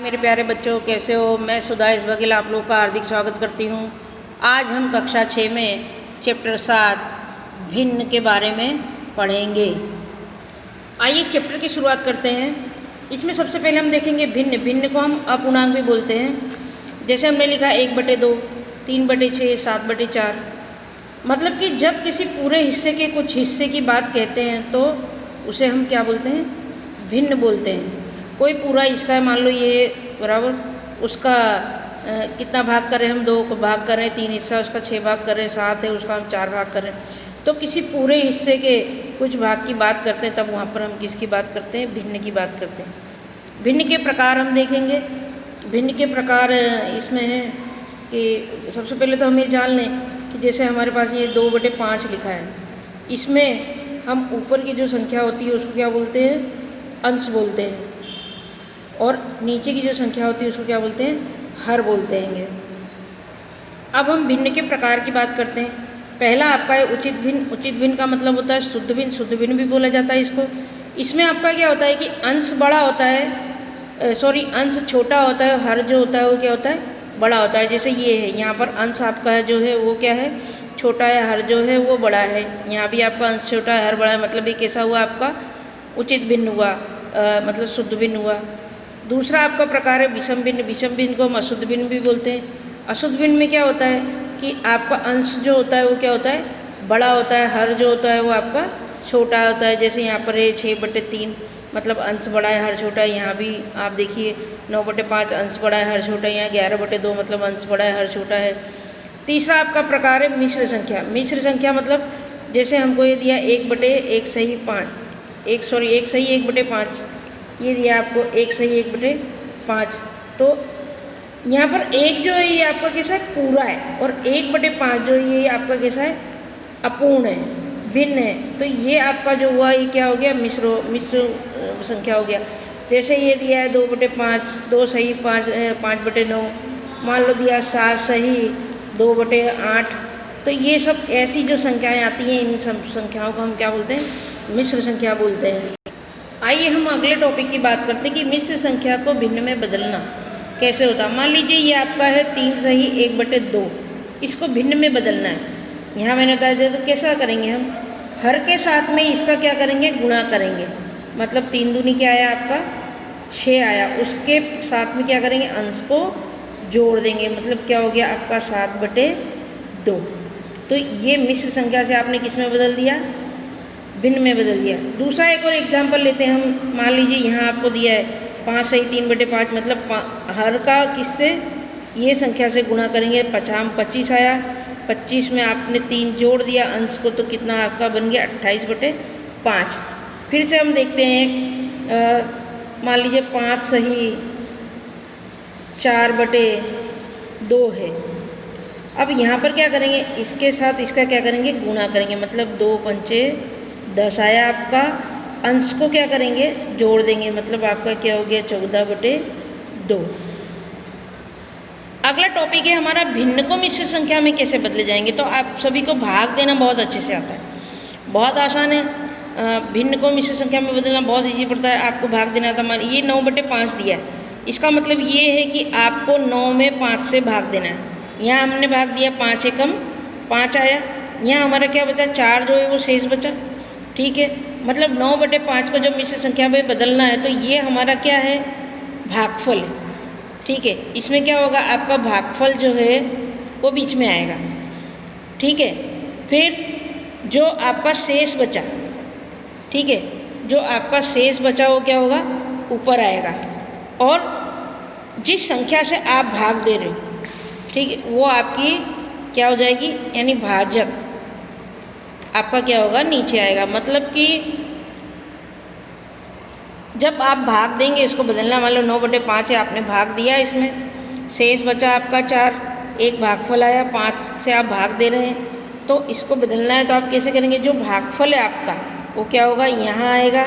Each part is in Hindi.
मेरे प्यारे बच्चों, कैसे हो। मैं सुधा इस बघेल आप लोग का हार्दिक स्वागत करती हूँ। आज हम कक्षा 6 में चैप्टर 7 भिन्न के बारे में पढ़ेंगे। आइए चैप्टर की शुरुआत करते हैं। इसमें सबसे पहले हम देखेंगे भिन्न। भिन्न को हम अपूर्णांक भी बोलते हैं। जैसे हमने लिखा 1/2, 3/6, 7/4। मतलब कि जब किसी पूरे हिस्से के कुछ हिस्से की बात कहते हैं तो उसे हम क्या बोलते हैं, भिन्न बोलते हैं। कोई पूरा हिस्सा है, मान लो ये बराबर उसका कितना भाग करें हम, 2 को भाग करें, 3 हिस्सा उसका 6 भाग करें, 7 है उसका हम 4 भाग करें। तो किसी पूरे हिस्से के कुछ भाग की बात करते हैं, तब वहाँ पर हम किसकी बात करते हैं, भिन्न की बात करते हैं। भिन्न के प्रकार हम देखेंगे। भिन्न के प्रकार इसमें हैं कि सबसे पहले तो हम ये जान लें कि जैसे हमारे पास ये 2/5 लिखा है, इसमें हम ऊपर की जो संख्या होती है उसको क्या बोलते हैं, अंश बोलते हैं, और नीचे की जो संख्या होती है उसको क्या बोलते हैं, हर बोलते हैं। अब हम भिन्न के प्रकार की बात करते हैं। पहला आपका है उचित भिन्न। उचित भिन्न का मतलब होता है शुद्ध भिन्न। शुद्ध भिन्न भी बोला जाता है इसको। इसमें आपका क्या होता है कि अंश बड़ा होता है, अंश छोटा होता है, हर जो होता है वो क्या होता है, बड़ा होता है। जैसे ये है, यहाँ पर अंश आपका है जो है वो क्या है, छोटा है, हर जो है वो बड़ा है। यहाँ भी आपका अंश छोटा है, हर बड़ा है, मतलब ये कैसा हुआ, आपका उचित भिन्न हुआ, मतलब शुद्ध भिन्न हुआ। दूसरा आपका प्रकार है विषम भिन्न। विषम भिन्न को हम अशुद्ध भिन्न भी बोलते हैं। अशुद्ध भिन्न में क्या होता है कि आपका अंश जो होता है वो क्या होता है, बड़ा होता है, हर जो होता है वो आपका छोटा होता है। जैसे यहाँ पर है 6/3, मतलब अंश बड़ा है, हर छोटा है। यहाँ भी आप देखिए 9/5 अंश बड़ा है, हर छोटा है। यहाँ 11/2 मतलब अंश बड़ा है, हर छोटा है। तीसरा आपका प्रकार है मिश्र संख्या। मिश्र संख्या मतलब जैसे हमको ये दिया 1/1 सही 1/5, ये दिया आपको 1 सही 1/5। तो यहाँ पर एक जो है ये आपका कैसा है, पूरा है, और 1/5 जो है ये आपका कैसा है, अपूर्ण है, भिन्न है। तो ये आपका जो हुआ ये क्या हो गया, मिश्र संख्या हो गया। जैसे ये दिया है 2/5, 2 सही 5/9, मान लो दिया 7 सही 2/8। तो ये सब ऐसी जो संख्याएँ आती हैं, इन सब संख्याओं को हम क्या बोलते हैं, मिश्र संख्या बोलते हैं। आइए हम अगले टॉपिक की बात करते हैं कि मिश्र संख्या को भिन्न में बदलना कैसे होता है। मान लीजिए ये आपका है 3 सही 1/2, इसको भिन्न में बदलना है। यहाँ मैंने बता दिया, तो कैसा करेंगे हम, हर के साथ में इसका क्या करेंगे, गुणा करेंगे। मतलब 3 दूनी क्या आया आपका 6 आया, उसके साथ में क्या करेंगे, अंश को जोड़ देंगे, मतलब क्या हो गया आपका 7/2। तो ये मिश्र संख्या से आपने किस में बदल दिया, भिन्न में बदल दिया। दूसरा एक और एग्जाम्पल लेते हैं हम। मान लीजिए यहाँ आपको दिया है 5 सही 3/5, मतलब हर का किससे, ये संख्या से गुणा करेंगे। 25 आया, 25 में आपने 3 जोड़ दिया अंश को, तो कितना आपका बन गया 28/5। फिर से हम देखते हैं, मान लीजिए 5 सही 4/2 है। अब यहाँ पर क्या करेंगे, इसके साथ इसका क्या करेंगे, गुणा करेंगे, मतलब 2 पंचे 10 आया आपका। अंश को क्या करेंगे, जोड़ देंगे, मतलब आपका क्या हो गया 14/2। अगला टॉपिक है हमारा भिन्न को मिश्र संख्या में कैसे बदले जाएंगे। तो आप सभी को भाग देना बहुत अच्छे से आता है, बहुत आसान है। भिन्न को मिश्र संख्या में बदलना बहुत ईजी पड़ता है। आपको भाग देना था, मान ये 9/5 दिया है, इसका मतलब ये है कि आपको 9 में 5 से भाग देना है। यहाँ हमने भाग दिया, 5 एकम 5 आया, यहाँ हमारा क्या बचा, 4 जो है वो शेष बचा। ठीक है, मतलब 9/5 को जब मिश्र संख्या में बदलना है तो ये हमारा क्या है, भागफल है। ठीक है, इसमें क्या होगा, आपका भागफल जो है वो बीच में आएगा। ठीक है, फिर जो आपका शेष बचा, ठीक है, जो आपका शेष बचा वो क्या होगा, ऊपर आएगा, और जिस संख्या से आप भाग दे रहे हो, ठीक है, वो आपकी क्या हो जाएगी, यानी भाजक आपका क्या होगा, नीचे आएगा। मतलब कि जब आप भाग देंगे, इसको बदलना, मान लो 9/5 है, आपने भाग दिया, इसमें शेष बचा आपका 4, एक भागफल आया, 5 से आप भाग दे रहे हैं, तो इसको बदलना है। तो आप कैसे करेंगे, जो भागफल है आपका वो क्या होगा, यहाँ आएगा,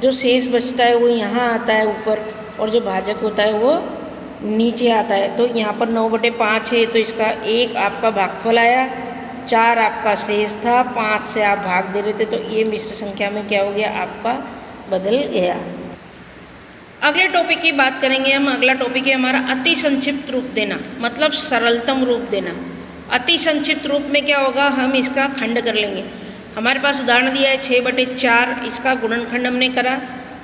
जो शेष बचता है वो यहाँ आता है ऊपर, और जो भाजक होता है वो नीचे आता है। तो यहाँ पर 9/5 है, तो इसका 1 आपका भागफल आया, 4 आपका शेष था, 5 से आप भाग दे रहे थे, तो ये मिश्र संख्या में क्या हो गया, आपका बदल गया। अगले टॉपिक की बात करेंगे हम। अगला टॉपिक है हमारा अति संक्षिप्त रूप देना, मतलब सरलतम रूप देना। अति संक्षिप्त रूप में क्या होगा, हम इसका खंड कर लेंगे। हमारे पास उदाहरण दिया है 6/4, इसका गुणनखंड हमने करा,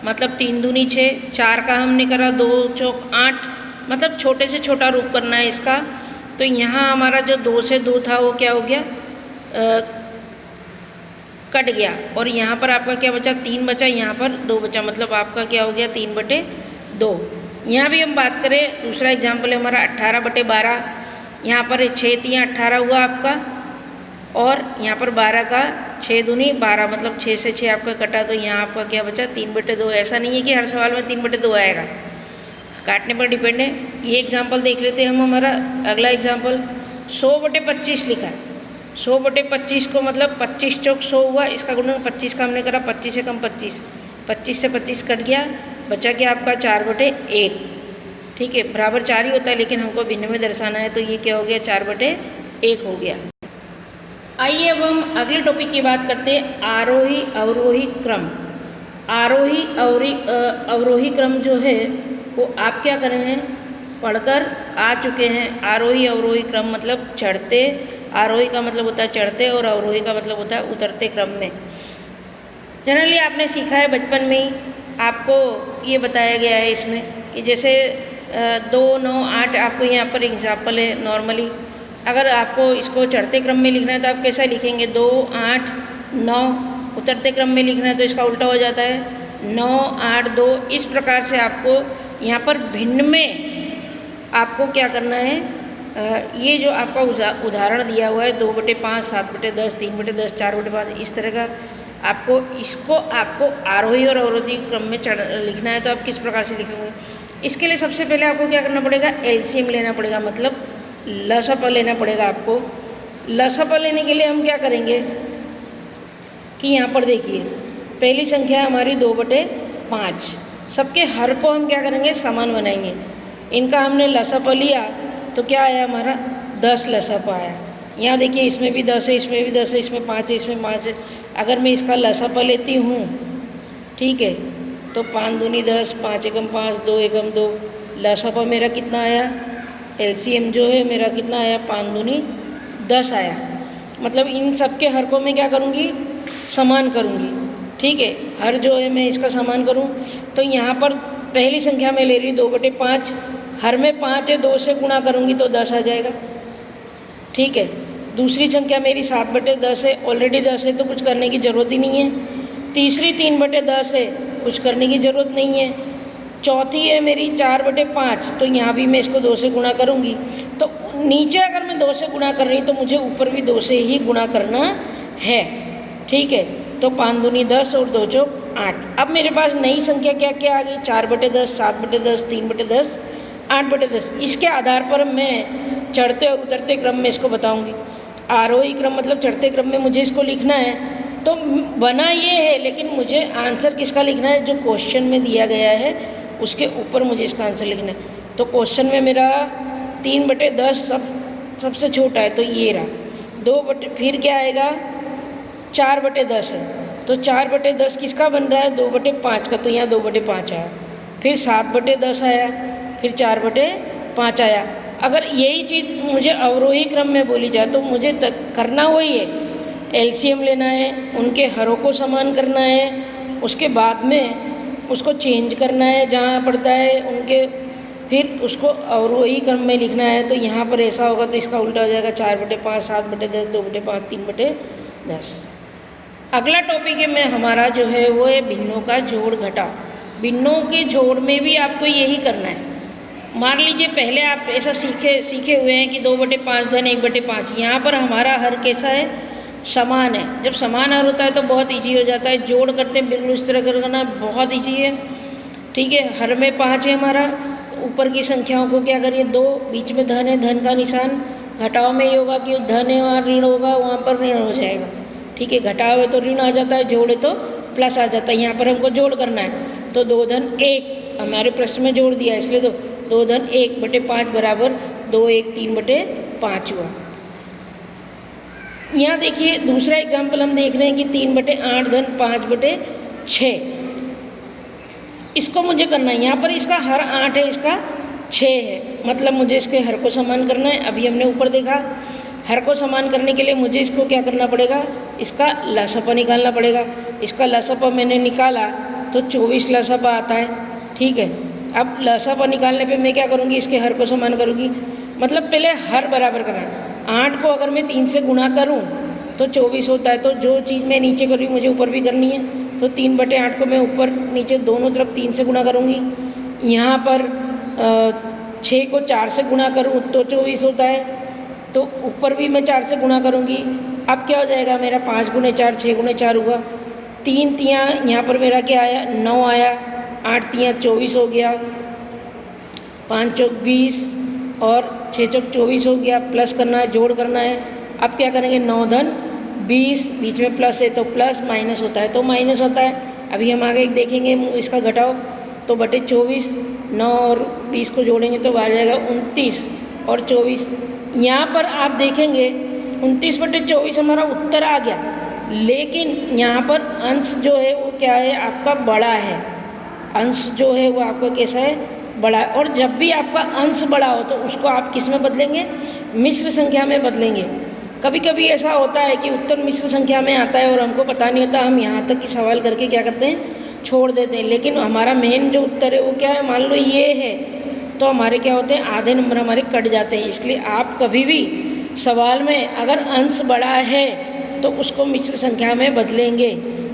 मतलब 3 दूनी 6, 4 का हमने करा 2 चौक 8, मतलब छोटे से छोटा रूप करना है इसका। तो यहाँ हमारा जो 2 से 2 था वो क्या हो गया, कट गया, और यहाँ पर आपका क्या बचा, 3 बचा, यहाँ पर 2 बचा, मतलब आपका क्या हो गया 3/2। यहाँ भी हम बात करें, दूसरा एग्जाम्पल है हमारा 18/12, यहाँ पर 6 3 18 हुआ आपका, और यहाँ पर 12 का 6 दूनी 12, मतलब 6 से 6 आपका कटा, तो यहाँ आपका क्या बचा 3/2। ऐसा नहीं है कि हर सवाल में 3/2 आएगा, काटने पर डिपेंड है। ये एग्जाम्पल देख लेते हैं हम। हमारा अगला एग्जाम्पल 100/25 लिखा है। 100/25 को मतलब 25 चौक 100 हुआ, इसका गुणन 25 का हमने करा, 25 से कम 25, 25 से 25 कट गया, बचा क्या आपका 4/1। ठीक है, बराबर 4 ही होता है, लेकिन हमको भिन्न में दर्शाना है, तो ये क्या हो गया 4/1 हो गया। आइए अब हम अगले टॉपिक की बात करते हैं, आरोही अवरोही क्रम। आरोही अवरोही क्रम जो है वो आप क्या कर रहे हैं, पढ़कर आ चुके हैं। आरोही अवरोही क्रम मतलब चढ़ते, आरोही का मतलब होता है चढ़ते और अवरोही का मतलब होता है उतरते क्रम में। जनरली आपने सीखा है बचपन में ही, आपको ये बताया गया है इसमें कि जैसे 2 9 8 आपको यहाँ पर एग्जाम्पल है। नॉर्मली अगर आपको इसको चढ़ते क्रम में लिखना है तो आप कैसा लिखेंगे, 2 8 9। उतरते क्रम में लिखना है तो इसका उल्टा हो जाता है 9 8 2। इस प्रकार से आपको यहाँ पर भिन्न में आपको क्या करना है, ये जो आपका उदाहरण दिया हुआ है 2/5, 7/10, 3/10, 4/5, इस तरह का आपको आरोही और अवरोही क्रम में लिखना है। तो आप किस प्रकार से लिखेंगे, इसके लिए सबसे पहले आपको क्या करना पड़ेगा, एलसीएम लेना पड़ेगा, मतलब लसप लेना पड़ेगा आपको। लसप लेने के लिए हम क्या करेंगे कि यहाँ पर देखिए, पहली संख्या हमारी 2/5, सबके हर को हम क्या करेंगे, समान बनाएंगे। इनका हमने लसप लिया तो क्या आया हमारा 10 लसप आया। यहाँ देखिए, इसमें भी 10 है, इसमें भी 10 है, इसमें 5 है, इसमें 5 है। अगर मैं इसका लसप लेती हूँ, ठीक है, तो 5 दूनी 10, 5 एकम 5, 2 एकम 2, लसप मेरा कितना आया, एलसीएम जो है मेरा कितना आया, 5 दूनी 10 आया। मतलब इन सब के हर को मैं क्या करूँगी, समान करूँगी। ठीक है, हर जो है मैं इसका समान करूँ, तो यहाँ पर पहली संख्या में ले रही 2/5, हर में 5 है, 2 से गुणा करूँगी तो 10 आ जाएगा। ठीक है, दूसरी संख्या मेरी 7/10 है, ऑलरेडी 10 है तो कुछ करने की ज़रूरत ही नहीं है। तीसरी 3/10 है, कुछ करने की ज़रूरत नहीं है। चौथी है मेरी 4/5, तो यहाँ भी मैं इसको 2 से गुणा करूँगी। तो नीचे अगर मैं 2 से गुणा कर रही तो मुझे ऊपर भी 2 से ही गुणा करना है। ठीक है, तो 5 दूनी 10 और 2 चौक 8। अब मेरे पास नई संख्या क्या क्या आ गई, 4/10, 7/10, 3/10, 8/10। इसके आधार पर मैं चढ़ते और उतरते क्रम में इसको बताऊंगी। आरोही क्रम मतलब चढ़ते क्रम में मुझे इसको लिखना है, तो बना ये है, लेकिन मुझे आंसर किसका लिखना है, जो क्वेश्चन में दिया गया है उसके ऊपर मुझे इसका आंसर लिखना है। तो क्वेश्चन में मेरा 3/10 सबसे छोटा है, तो ये रहा। फिर क्या आएगा, 4/10 है, तो 4/10 किसका बन रहा है, 2/5 का, तो यहाँ 2/5 आया। फिर 7/10 आया, फिर 4/5 आया। अगर यही चीज़ मुझे अवरोही क्रम में बोली जाए तो मुझे करना वही है, एलसीएम लेना है, उनके हरों को समान करना है, उसके बाद में उसको चेंज करना है जहाँ पड़ता है उनके, फिर उसको अवरोही क्रम में लिखना है। तो यहाँ पर ऐसा होगा तो इसका उल्टा हो जाएगा 4/5, 7/10, 2/5, 3/10। अगला टॉपिक है मैं हमारा जो है वो है भिन्नों का जोड़ घटाव। भिन्नों के जोड़ में भी आपको यही करना है। मान लीजिए पहले आप ऐसा सीखे हुए हैं कि 2/5 धन 1/5। यहाँ पर हमारा हर कैसा है, समान है। जब समान हर होता है तो बहुत ईजी हो जाता है, जोड़ करते हैं बिल्कुल इस तरह करना बहुत ईजी है। ठीक है, हर में 5 है हमारा, ऊपर की संख्याओं को क्या करिए 2, बीच में धन है, धन का निशान। घटाव में ये होगा कि धन है वहाँ ऋण होगा, वहाँ पर ऋण हो जाएगा। ठीक है, घटाव है तो ऋण आ जाता है, जोड़ है तो प्लस आ जाता है। यहाँ पर हमको जोड़ करना है, तो 2 धन 1 हमारे प्रश्न में जोड़ दिया, इसलिए 2 धन 1/5 बराबर 2 1 3/5 हुआ। यहाँ देखिए दूसरा एग्जाम्पल हम देख रहे हैं कि 3/8 धन 5/6। इसको मुझे करना है। यहाँ पर इसका हर 8 है, इसका 6 है, मतलब मुझे इसके हर को समान करना है। अभी हमने ऊपर देखा, हर को समान करने के लिए मुझे इसको क्या करना पड़ेगा, इसका लसापा निकालना पड़ेगा। इसका लसापा मैंने निकाला तो 24 लसापा आता है। ठीक है, अब लसापा निकालने पे मैं क्या करूँगी, इसके हर को समान करूँगी, मतलब पहले हर बराबर करना है। 8 को अगर मैं 3 से गुणा करूँ तो 24 होता है, तो जो चीज़ मैं नीचे कर रही हूँ मुझे ऊपर भी करनी है, तो 3/8 को मैं ऊपर नीचे दोनों तरफ 3 से गुणा करूँगी। यहाँ पर 6 को 4 से गुणा करूँ तो 24 होता है, तो ऊपर भी मैं 4 से गुणा करूँगी। अब क्या हो जाएगा मेरा, 5 × 4 6 × 4 हुआ। 3 तियाँ यहाँ पर मेरा क्या आया, 9 आया। 8 तियाँ 24 हो गया, 5 चौक 20 और 6 चौक 24 हो गया। प्लस करना है, जोड़ करना है। अब क्या करेंगे, 9 धन 20, बीच में प्लस है तो प्लस, माइनस होता है तो माइनस होता है। अभी हम आगे देखेंगे इसका घटाओ, तो बटे 24, 9 और 20 को जोड़ेंगे तो आ जाएगा 29 और 24। यहाँ पर आप देखेंगे 29/24 हमारा उत्तर आ गया, लेकिन यहाँ पर अंश जो है वो क्या है, आपका बड़ा है। अंश जो है वो आपका कैसा है, बड़ा है। और जब भी आपका अंश बड़ा हो तो उसको आप किस में बदलेंगे, मिश्र संख्या में बदलेंगे। कभी कभी ऐसा होता है कि उत्तर मिश्र संख्या में आता है और हमको पता नहीं होता, हम यहाँ तक की सवाल करके क्या करते हैं, छोड़ देते हैं। लेकिन हमारा मेन जो उत्तर है वो क्या है, मान लो ये है, तो हमारे क्या होते हैं, आधे नंबर हमारे कट जाते हैं। इसलिए आप कभी भी सवाल में अगर अंश बड़ा है तो उसको मिश्र संख्या में बदलेंगे।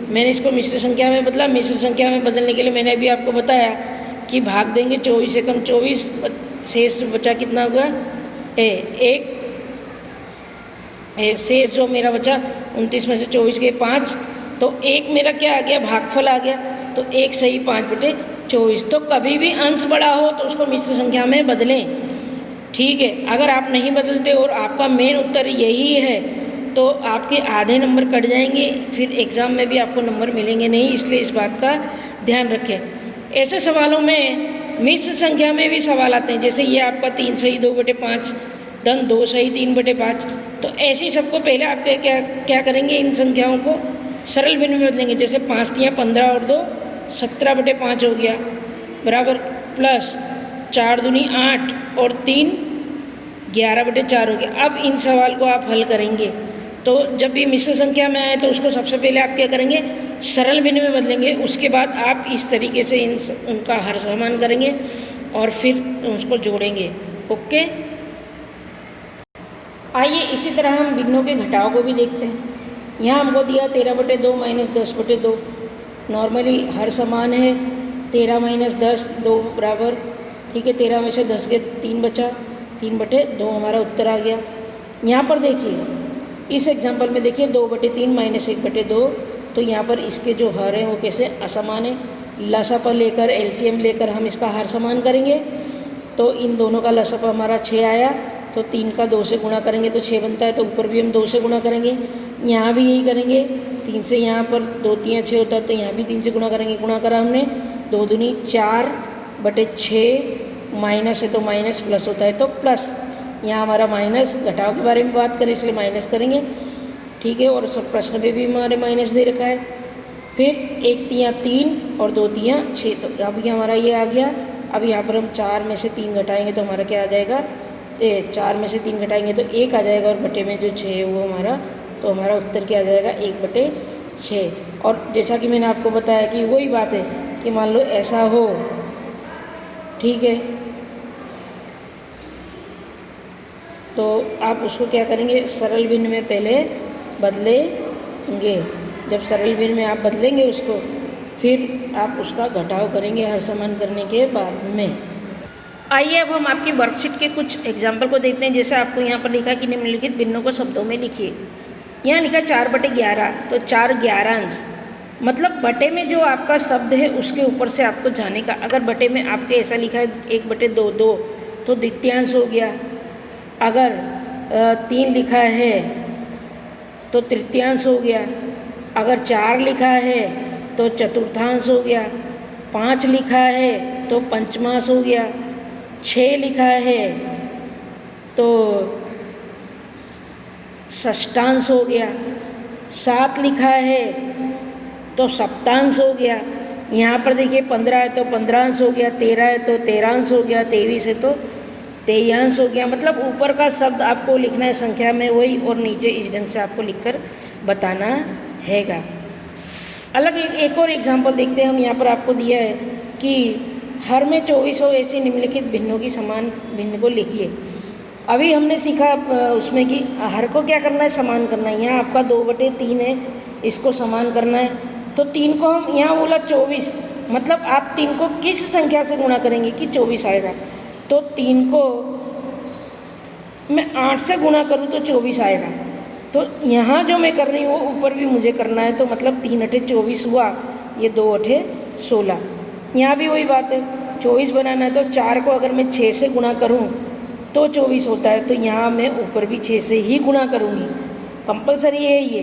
मैंने इसको मिश्र संख्या में बदला। मिश्र संख्या में बदलने के लिए मैंने अभी आपको बताया कि भाग देंगे 24 से कम 24, शेष बचा कितना हुआ, एक शेष जो मेरा बचा 29 में से 24 के 5, तो एक मेरा क्या आ गया, भागफल आ गया, तो 1 सही 5/24। तो कभी भी अंश बड़ा हो तो उसको मिश्र संख्या में बदलें। ठीक है, अगर आप नहीं बदलते और आपका मेन उत्तर यही है तो आपके आधे नंबर कट जाएंगे, फिर एग्ज़ाम में भी आपको नंबर मिलेंगे नहीं। इसलिए इस बात का ध्यान रखें। ऐसे सवालों में मिश्र संख्या में भी सवाल आते हैं, जैसे ये आपका 3 सही 2/5, धन 2 सही 3/5। तो ऐसे ही सबको पहले आप क्या करेंगे, इन संख्याओं को सरल भिन्न में बदलेंगे। जैसे 5 तियाँ 15 और 2 17/5 हो गया, बराबर, प्लस 4 दूनी 8 और 3 11/4 हो गया। अब इन सवाल को आप हल करेंगे तो जब भी मिश्र संख्या में आए तो उसको सबसे पहले आप क्या करेंगे, सरल भिन्न में बदलेंगे। उसके बाद आप इस तरीके से उनका हर समान करेंगे और फिर उसको जोड़ेंगे। ओके, आइए इसी तरह हम भिन्नों के घटाव को भी देखते हैं। यहाँ हमको दिया 13/2 - 10/2। नॉर्मली हर समान है, 13 - 10 2 बराबर। ठीक है, 13 में से 10 के 3 बचा, 3/2 हमारा उत्तर आ गया। यहाँ पर देखिए, इस एग्जाम्पल में देखिए 2/3 - 1/2, तो यहाँ पर इसके जो हर हैं वो कैसे असमान है। लसापा लेकर, एलसीएम लेकर हम इसका हर समान करेंगे, तो इन दोनों का लसापा हमारा 6 आया, तो 3 का 2 से गुणा करेंगे तो 6 बनता है, तो ऊपर भी हम 2 से गुणा करेंगे। यहाँ भी यही करेंगे, 3 से यहाँ पर 2 तियाँ 6 होता है, तो यहाँ भी 3 से गुणा करेंगे। गुणा करा हमने, 2 दूनी 4/6, माइनस है तो माइनस, प्लस होता है तो प्लस। यहाँ हमारा माइनस, घटाव के बारे में बात करें इसलिए माइनस करेंगे। ठीक है, और सब प्रश्न पे भी हमारे माइनस दे रखा है। फिर 1 तियाँ 3 और 2 तियाँ 6, तो अभी हमारा ये आ गया। अब यहाँ पर हम 4 में से 3 घटाएंगे तो हमारा क्या आ जाएगा, 4 में से 3 घटाएंगे तो 1 आ जाएगा, और बटे में जो 6 है वो हमारा, तो हमारा उत्तर क्या आ जाएगा, 1/6। और जैसा कि मैंने आपको बताया कि वही बात है कि मान लो ऐसा हो, ठीक है, तो आप उसको क्या करेंगे, सरल भिन्न में पहले बदलेंगे। जब सरल भिन्न में आप बदलेंगे उसको, फिर आप उसका घटाव करेंगे हर समान करने के बाद में। आइए अब हम आपकी वर्कशीट के कुछ एग्जाम्पल को देखते हैं। जैसे आपको यहाँ पर लिखा कि निम्नलिखित भिन्नों को शब्दों में लिखिए। यहाँ लिखा 4/11, तो 4 11अंश, मतलब बटे में जो आपका शब्द है उसके ऊपर से आपको जाने का। अगर बटे में आपके ऐसा लिखा है 1/2 2, तो द्वितीयांश हो गया। अगर 3 लिखा है तो तृतीयांश हो गया। अगर 4 लिखा है तो चतुर्थांश हो गया। 5 लिखा है तो पंचमांश हो गया। 6 लिखा है तो षष्ठांश हो गया। 7 लिखा है तो सप्तांश हो गया। यहाँ पर देखिए 15 है तो 15 अंश हो गया, 13 है तो 13 अंश हो गया, 23 है तो 23 अंश हो गया। मतलब ऊपर का शब्द आपको लिखना है संख्या में वही, और नीचे इस ढंग से आपको लिखकर बताना हैगा। अलग एक और एग्जाम्पल देखते हैं हम। यहाँ पर आपको दिया है कि हर में 24 हो ऐसे निम्नलिखित भिन्नों की समान भिन्न को लिखिए। अभी हमने सीखा उसमें कि हर को क्या करना है, समान करना है। यहाँ आपका 2/3 है, इसको समान करना है। तो 3 को हम यहाँ बोला 24, मतलब आप 3 को किस संख्या से गुणा करेंगे कि 24 आएगा। तो 3 को मैं 8 से गुणा करूँ तो 24 आएगा। तो यहाँ जो मैं कर रही हूँ वो ऊपर भी मुझे करना है, तो मतलब 3 × 8 = 24 हुआ, ये 2 × 8 = 16। यहाँ भी वही बात है, 24 बनाना है तो 4 को अगर मैं 6 से गुणा करूँ तो 24 होता है। तो यहाँ मैं ऊपर भी 6 से ही गुणा करूँगी, कंपलसरी है ये।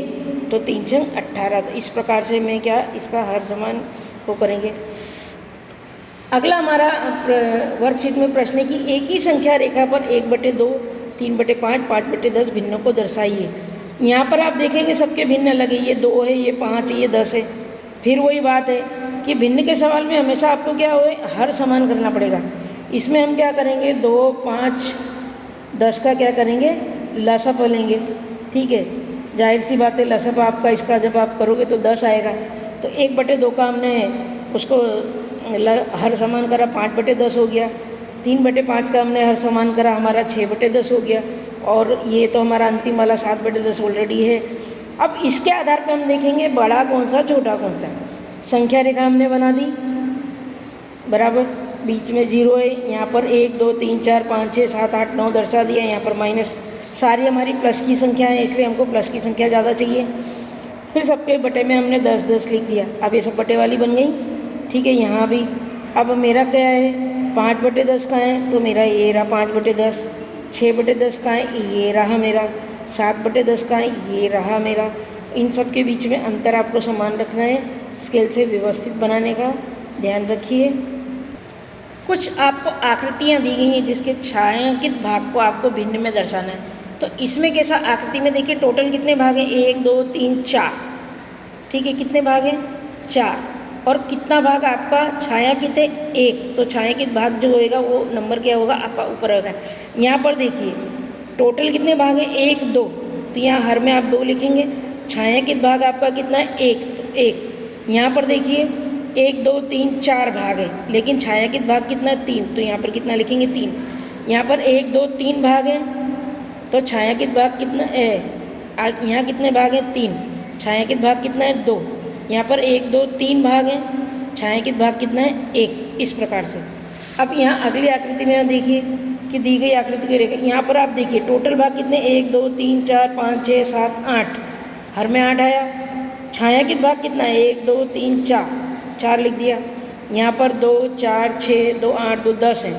तो 3 × 6 = 18। तो इस प्रकार से मैं क्या इसका हर समान को करेंगे। अगला हमारा वर्कशीट में प्रश्न है कि एक ही संख्या रेखा पर 1/2, 3/5, 5/10 भिन्नों को दर्शाइए। यहाँ पर आप देखेंगे सबके भिन्न अलग है, ये 2 है, ये 5 है, ये 10 है। फिर वही बात है कि भिन्न के सवाल में हमेशा आपको क्या हो, हर समान करना पड़ेगा। इसमें हम क्या करेंगे, 2, 5, 10 का क्या करेंगे, लसाप लेंगे। ठीक है, जाहिर सी बात है लसाप आपका इसका जब आप करोगे तो 10 आएगा। तो 1/2 का हमने उसको हर समान करा, 5/10 हो गया। 3/5 का हमने हर समान करा, हमारा 6/10 हो गया। और ये तो हमारा अंतिम वाला 7/10 ऑलरेडी है। अब इसके आधार पर हम देखेंगे बड़ा कौन सा छोटा कौन सा। संख्या रेखा हमने बना दी, बराबर बीच में 0 है। यहाँ पर 1, 2, 3, 4, 5, 6, 7, 8, 9 दर्शा दिया। यहाँ पर माइनस, सारी हमारी प्लस की संख्या है, इसलिए हमको प्लस की संख्या ज़्यादा चाहिए। फिर सबके बटे में हमने 10, 10 लिख दिया। अब ये सब बटे वाली बन गई। ठीक है, यहाँ भी अब मेरा क्या है, 5/10 का है तो मेरा ये रहा 5/10। 6/10 का है, ये रहा मेरा 7/10 का है, ये रहा मेरा। इन सब के बीच में अंतर आपको समान रखना है, स्केल से व्यवस्थित बनाने का ध्यान रखिए। कुछ आपको आकृतियाँ दी गई हैं जिसके छायांकित भाग को आपको भिन्न में दर्शाना है। तो इसमें कैसा आकृति में देखिए टोटल कितने भाग हैं, 1, 2, 3, 4। ठीक है, कितने भाग हैं, 4। और कितना भाग आपका छायांकित है, 1। तो छायांकित भाग जो होएगा वो नंबर क्या होगा आपका ऊपर होगा। यहाँ पर देखिए टोटल कितने भाग हैं, 1, 2। तो यहाँ हर में आप 2 लिखेंगे। छायांकित भाग आपका कितना है, 1। तो 1। यहाँ पर देखिए 1, 2, 3, 4 भाग है, लेकिन छायांकित भाग कितना है, 3। तो यहाँ पर कितना लिखेंगे, 3। यहाँ पर 1, 2, 3 भाग है, तो छायांकित भाग कितना है, यहाँ कितने भाग हैं, 3। छायांकित भाग कितना है, 2। यहाँ पर 1, 2, 3 भाग हैं, छायांकित भाग कितना है, 1। इस प्रकार से। अब यहाँ अगली आकृति में देखिए कि दी गई आकृति की रेखा, यहाँ पर आप देखिए टोटल भाग कितने, 1, 2, 3, 4, 5, 6, 7, 8। हर में 8 आया। छायांकित भाग कितना है, 1, 2, 3, 4, 4 लिख दिया। यहाँ पर 2, 4, 6, 2, 8, 2, 10 है,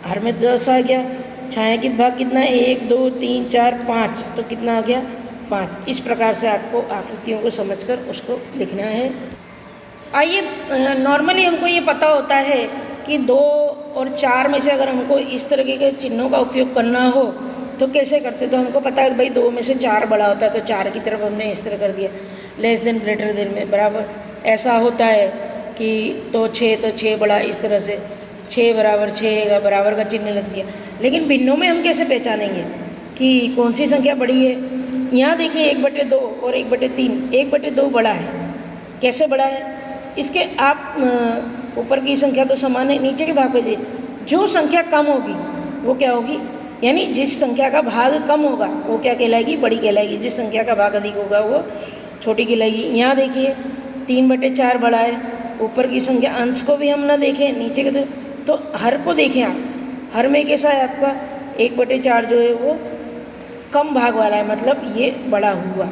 हर में 10 आ गया। छायांकित भाग कितना है, 1, 2, 3, 4, 5। तो कितना आ गया, 5। इस प्रकार से आपको आकृतियों को समझकर उसको लिखना है। आइए, नॉर्मली हमको ये पता होता है कि 2 और 4 में से अगर हमको इस तरीके के चिन्हों का उपयोग करना हो तो कैसे करते। तो हमको पता है भाई 2 में से 4 बड़ा होता है, तो 4 की तरफ हमने इस तरह कर दिया, लेस देन ग्रेटर देन में, बराबर। ऐसा होता है कि तो 6 बड़ा, इस तरह से 6 बराबर 6 का बराबर का चिन्ह लग दिया। लेकिन भिन्नों में हम कैसे पहचानेंगे कि कौन सी संख्या बड़ी है। यहाँ देखिए 1/2 और 1/3। 1/2 बड़ा है। कैसे बड़ा है, इसके आप ऊपर की संख्या तो समान है, नीचे के भाग पे जो संख्या कम होगी वो क्या होगी, यानी जिस संख्या का भाग कम होगा वो क्या कहलाएगी, बड़ी कहलाएगी। जिस संख्या का भाग अधिक होगा वो छोटी कहलाएगी। यहाँ देखिए 3/4 बड़ा है। ऊपर की संख्या अंश को भी हम ना देखें, नीचे के तो हर को देखें आप। हर में कैसा है आपका 1/4 जो है वो कम भाग वाला है, मतलब ये बड़ा हुआ।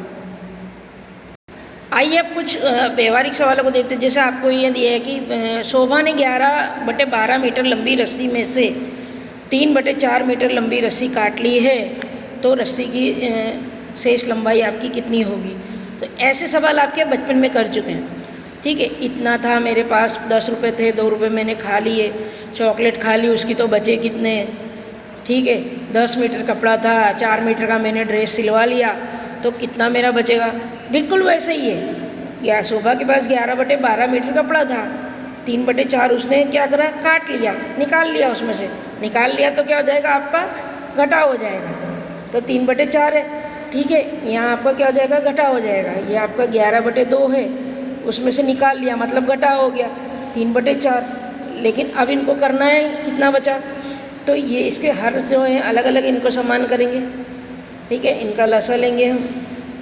आइए अब कुछ व्यवहारिक सवालों को देखते हैं। जैसे आपको ये दिया है कि शोभा ने 11/12 मीटर लंबी रस्सी में से 3/4 मीटर लंबी रस्सी काट ली है, तो रस्सी की शेष लंबाई आपकी कितनी होगी। तो ऐसे सवाल आपके बचपन में कर चुके हैं। ठीक है, इतना था मेरे पास, 10 रुपये थे, 2 रुपये मैंने खा लिए, चॉकलेट खा ली, उसकी तो बचे कितने। ठीक है, 10 मीटर कपड़ा था, 4 मीटर का मैंने ड्रेस सिलवा लिया, तो कितना मेरा बचेगा। बिल्कुल वैसे ही है। शोभा के पास 11/12 मीटर कपड़ा था। 3/4 उसने क्या करा, काट लिया, निकाल लिया, उसमें से निकाल लिया तो क्या हो जाएगा, आपका घटा हो जाएगा। तो 3/4 है, ठीक है, यहाँ आपका क्या हो जाएगा, घटा हो जाएगा। ये आपका 11/2 है, उसमें से निकाल लिया मतलब घटा हो गया 3/4। लेकिन अब इनको करना है, कितना बचा, तो ये इसके हर जो है अलग अलग इनको समान करेंगे, ठीक है। इनका लसा लेंगे हम,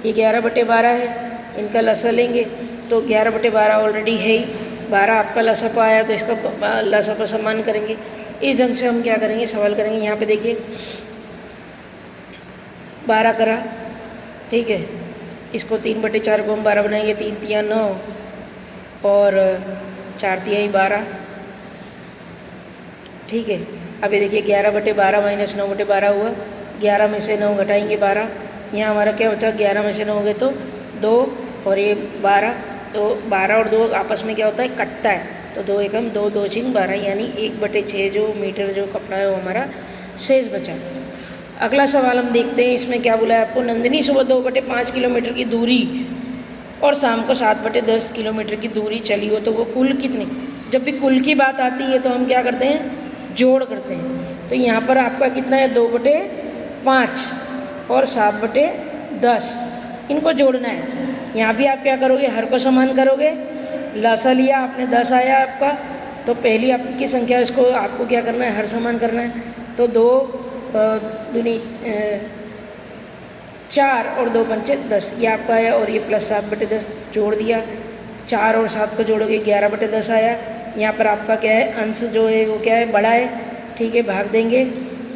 ये 11/12 है, इनका लसा लेंगे तो 11/12 ऑलरेडी है ही, 12 आपका लसा पर आया तो इसका लसा पर समान करेंगे। इस ढंग से हम क्या करेंगे, सवाल करेंगे। यहाँ पे देखिए 12 करा, ठीक है, इसको 3/4 को हम 12 बनाएंगे, 3 तिया 9 और 4 तिहाई 12, ठीक है। अब ये देखिए 11/12 माइनस 9/12 हुआ, 11 में से 9 घटाएंगे 12, यहाँ हमारा क्या बचा, 11 में से 9 हो गए तो 2 और ये 12, तो 12 और 2 आपस में क्या होता है, कटता है, तो 2 एकम 2, 2 छिंग 12, यानी 1/6 जो मीटर जो कपड़ा है वो हमारा शेष बचा। अगला सवाल हम देखते हैं, इसमें क्या बोला है आपको, नंदिनी सुबह 2/5 किलोमीटर की दूरी और शाम को 7/10 किलोमीटर की दूरी चली हो तो वो कुल कितनी। जब भी कुल की बात आती है तो हम क्या करते हैं, जोड़ करते हैं। तो यहाँ पर आपका कितना है, 2/5 और 7/10, इनको जोड़ना है। यहाँ भी आप क्या करोगे, हर को समान करोगे, लसा लिया आपने 10 आया आपका, तो पहली आपकी संख्या इसको आपको क्या करना है, हर समान करना है। तो 2 दूनी 4 और 2 पंचे 10, ये आपका आया, और ये प्लस 7/10 जोड़ दिया, 4 और 7 को जोड़ोगे 11/10 आया। यहाँ पर आपका क्या है, अंश जो है वो क्या है, बड़ा है, ठीक है, भाग देंगे,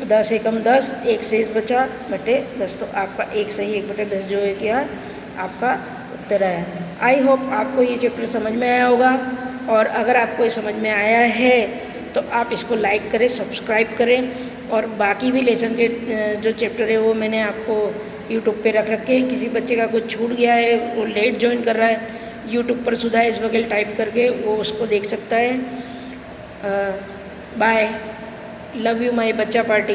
10 एकम 10, एक शेष बचा बटे 10, तो आपका 1 सही 1/10 जो है क्या आपका उत्तर आया। आई होप आपको ये चैप्टर समझ में आया होगा, और अगर आपको ये समझ में आया है तो आप इसको लाइक करें, सब्सक्राइब करें, और बाकी भी लेसन के जो चैप्टर है वो मैंने आपको यूट्यूब पे रख रखे हैं। किसी बच्चे का कुछ छूट गया है, वो लेट ज्वाइन कर रहा है, यूट्यूब पर सुधा एस बघेल टाइप करके वो उसको देख सकता है। बाय, लव यू माय बच्चा पार्टी।